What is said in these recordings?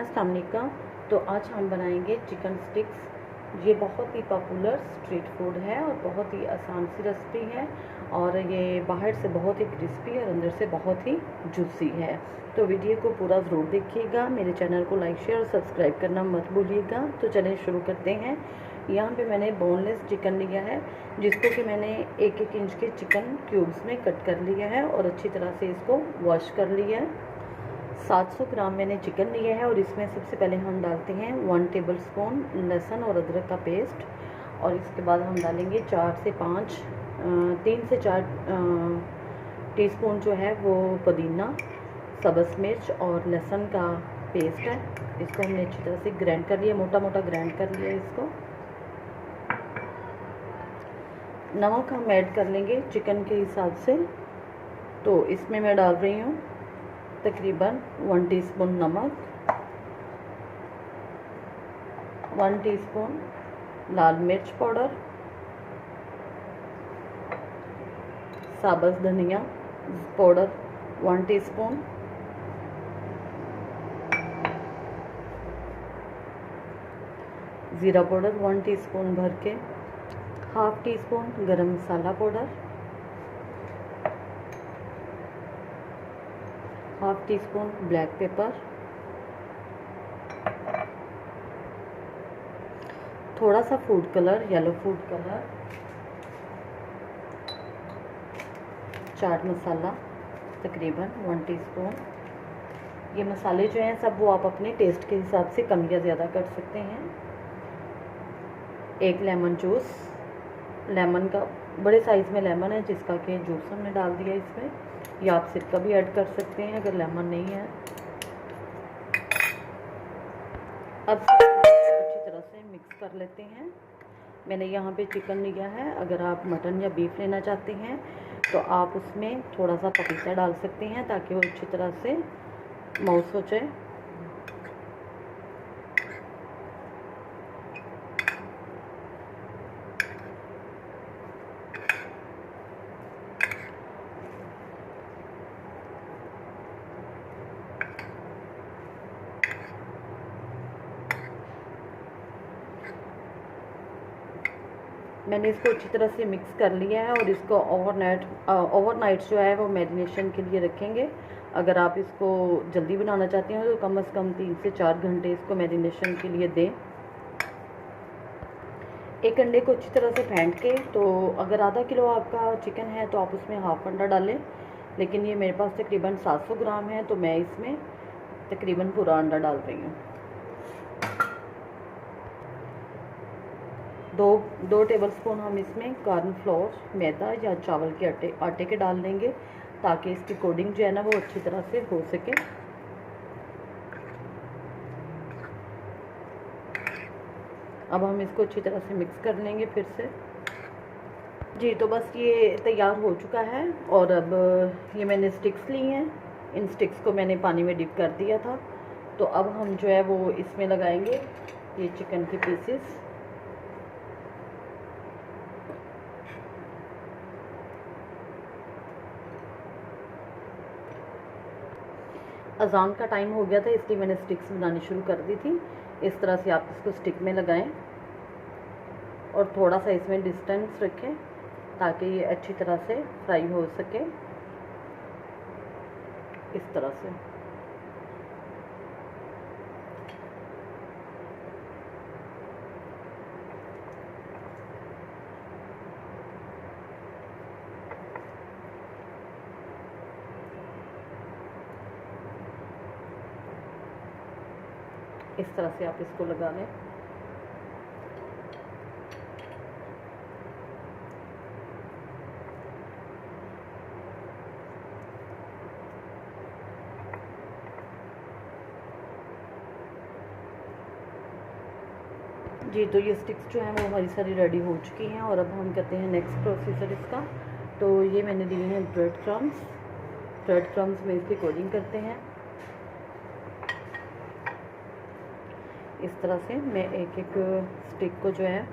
अस्सलाम वालेकुम। तो आज हम बनाएंगे चिकन स्टिक्स। ये बहुत ही पॉपुलर स्ट्रीट फूड है और बहुत ही आसान सी रेसिपी है। और ये बाहर से बहुत ही क्रिस्पी और अंदर से बहुत ही जूसी है। तो वीडियो को पूरा ज़रूर देखिएगा। मेरे चैनल को लाइक शेयर और सब्सक्राइब करना मत भूलिएगा। तो चलिए शुरू करते हैं। यहाँ पे मैंने बोनलेस चिकन लिया है, जिसको कि मैंने 1-1 इंच के चिकन क्यूब्स में कट कर लिया है और अच्छी तरह से इसको वॉश कर लिया है। 700 ग्राम मैंने चिकन लिया है और इसमें सबसे पहले हम डालते हैं 1 टेबलस्पून लहसुन और अदरक का पेस्ट। और इसके बाद हम डालेंगे 3 से 4 टीस्पून जो है वो पुदीना, सब्ज़ मिर्च और लहसुन का पेस्ट है। इसको हमने अच्छी तरह से ग्राइंड कर लिया, मोटा मोटा ग्राइंड कर लिया इसको। नमक हम ऐड कर लेंगे चिकन के हिसाब से। तो इसमें मैं डाल रही हूँ तकरीबन 1 टीस्पून नमक, 1 टीस्पून लाल मिर्च पाउडर, साबुत धनिया पाउडर 1 टीस्पून, ज़ीरा पाउडर 1 टीस्पून भर के, हाफ टीस्पून गरम मसाला powder, half teaspoon black pepper, थोड़ा सा food colour, yellow food colour, चाट मसाला तकरीबन 1 टीस्पून। ये मसाले जो हैं सब वो आप अपने टेस्ट के हिसाब से कम या ज़्यादा कर सकते हैं। 1 लेमन जूस, लेमन का बड़े साइज़ में लेमन है जिसका कि जूस हमने डाल दिया इसमें, या आप सिरका भी ऐड कर सकते हैं अगर लेमन नहीं है। अब अच्छी तरह से मिक्स कर लेते हैं। मैंने यहाँ पे चिकन लिया है, अगर आप मटन या बीफ लेना चाहते हैं तो आप उसमें थोड़ा सा पपीता डाल सकते हैं ताकि वो अच्छी तरह से माउस हो जाए। मैंने इसको अच्छी तरह से मिक्स कर लिया है और इसको ओवरनाइट जो है वो मैरिनेशन के लिए रखेंगे। अगर आप इसको जल्दी बनाना चाहते हैं तो कम से कम 3 से 4 घंटे इसको मैरिनेशन के लिए दें। एक अंडे को अच्छी तरह से फेंट के, तो अगर आधा किलो आपका चिकन है तो आप उसमें हाफ अंडा डालें, लेकिन ये मेरे पास तकरीबन 700 ग्राम है तो मैं इसमें तकरीबन पूरा अंडा डाल रही हूँ। 2 टेबलस्पून हम इसमें कॉर्नफ्लोर, मैदा या चावल के आटे के डाल देंगे ताकि इसकी कोडिंग जो है ना वो अच्छी तरह से हो सके। अब हम इसको अच्छी तरह से मिक्स कर लेंगे फिर से। जी, तो बस ये तैयार हो चुका है। और अब ये मैंने स्टिक्स ली हैं, इन स्टिक्स को मैंने पानी में डिप कर दिया था। तो अब हम जो है वो इसमें लगाएंगे ये चिकन के पीसेस। अज़ान का टाइम हो गया था इसलिए मैंने स्टिक्स बनानी शुरू कर दी थी। इस तरह से आप इसको स्टिक में लगाएं और थोड़ा सा इसमें डिस्टेंस रखें ताकि ये अच्छी तरह से फ्राई हो सके। इस तरह से आप इसको लगा लें। जी, तो ये स्टिक्स जो हैं वो हमारी सारी रेडी हो चुकी हैं और अब हम करते हैं नेक्स्ट प्रोसीजर इसका। तो ये मैंने लिए हैं ब्रेड क्रम्स में इसकी कोडिंग करते हैं। इस तरह से मैं एक स्टिक को जो है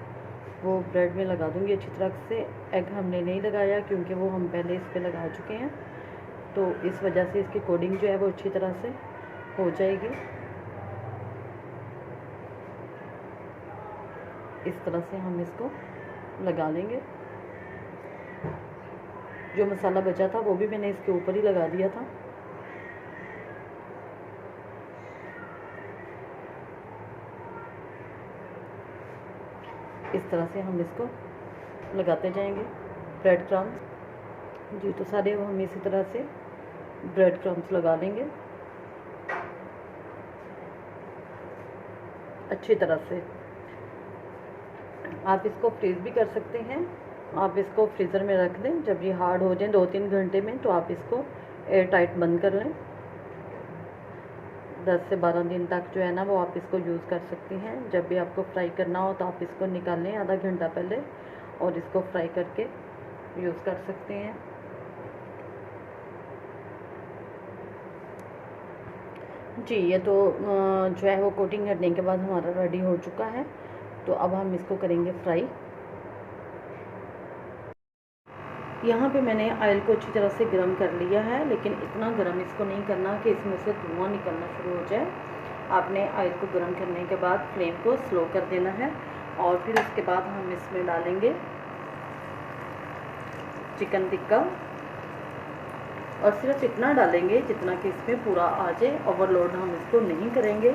वो ब्रेड में लगा दूँगी अच्छी तरह से। एग हमने नहीं लगाया क्योंकि वो हम पहले इस पर लगा चुके हैं, तो इस वजह से इसकी कोडिंग जो है वो अच्छी तरह से हो जाएगी। इस तरह से हम इसको लगा लेंगे। जो मसाला बचा था वो भी मैंने इसके ऊपर ही लगा दिया था। इस तरह से हम इसको लगाते जाएंगे ब्रेड क्रम्स। जी तो सारे हम इसी तरह से ब्रेड क्रम्स लगा लेंगे अच्छी तरह से। आप इसको फ्रीज़ भी कर सकते हैं, आप इसको फ्रीज़र में रख दें। जब ये हार्ड हो जाए 2-3 घंटे में, तो आप इसको एयर टाइट बंद कर लें। 10 से 12 दिन तक जो है ना वो आप इसको यूज़ कर सकती हैं। जब भी आपको फ्राई करना हो तो आप इसको निकाल लें आधा घंटा पहले और इसको फ्राई करके यूज़ कर सकते हैं। जी ये तो जो है वो कोटिंग करने के बाद हमारा रेडी हो चुका है। तो अब हम इसको करेंगे फ्राई। यहाँ पे मैंने ऑयल को अच्छी तरह से गर्म कर लिया है, लेकिन इतना गर्म इसको नहीं करना कि इसमें से धुआं निकलना शुरू हो जाए। आपने ऑयल को गर्म करने के बाद फ्लेम को स्लो कर देना है और फिर उसके बाद हम इसमें डालेंगे चिकन टिक्का। और सिर्फ इतना डालेंगे जितना कि इसमें पूरा आ जाए, ओवरलोड हम इसको नहीं करेंगे।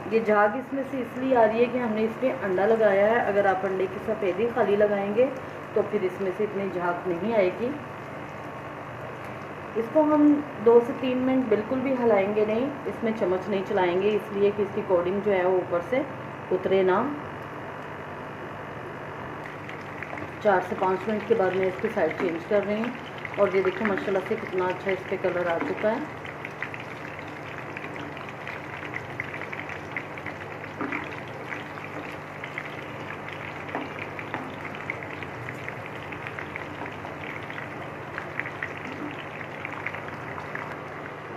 ये झाग इसमें से इसलिए आ रही है कि हमने इसमें अंडा लगाया है। अगर आप अंडे की सफ़ेदी खाली लगाएंगे तो फिर इसमें से इतनी झाग नहीं आएगी। इसको हम 2 से 3 मिनट बिल्कुल भी हिलाएंगे नहीं, इसमें चम्मच नहीं चलाएंगे, इसलिए कि इसकी कोटिंग जो है वो ऊपर से उतरे ना। 4 से 5 मिनट के बाद मैं इसकी साइड चेंज कर रही हूँ और ये देखो माशाल्लाह से कितना अच्छा इस पर कलर आ चुका है।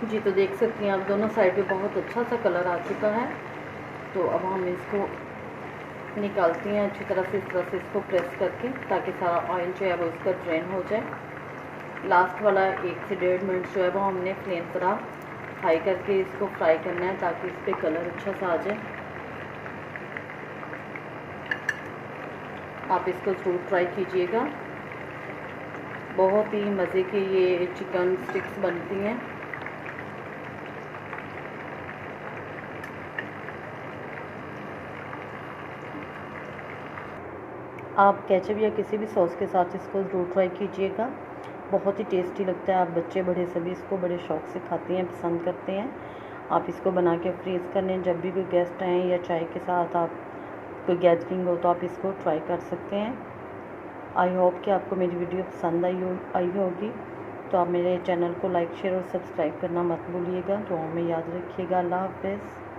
जी तो देख सकती हैं आप दोनों साइड पे बहुत अच्छा सा कलर आ चुका है। तो अब हम इसको निकालती हैं अच्छी तरह से, इस तरह से इसको प्रेस करके, ताकि सारा ऑयल जो है वो इसका ड्रेन हो जाए। लास्ट वाला 1 से 1.5 मिनट जो है वो हमने फ्लेम पर हाई करके इसको फ्राई करना है, ताकि इस पर कलर अच्छा सा आ जाए। आप इसको ज़रूर ट्राई कीजिएगा, बहुत ही मज़े की ये चिकन स्टिक्स बनती हैं। आप केचप या किसी भी सॉस के साथ इसको ज़रूर ट्राई कीजिएगा, बहुत ही टेस्टी लगता है। आप बच्चे बड़े सभी इसको बड़े शौक़ से खाते हैं, पसंद करते हैं। आप इसको बना के फ्रीज़ कर लें, जब भी कोई गेस्ट आएँ या चाय के साथ आप कोई गैदरिंग हो तो आप इसको ट्राई कर सकते हैं। आई होप कि आपको मेरी वीडियो पसंद आई होगी। तो आप मेरे चैनल को लाइक शेयर और सब्सक्राइब करना मत भूलिएगा। दुआओं में याद रखिएगा। अल्लाह हाफ़िज़।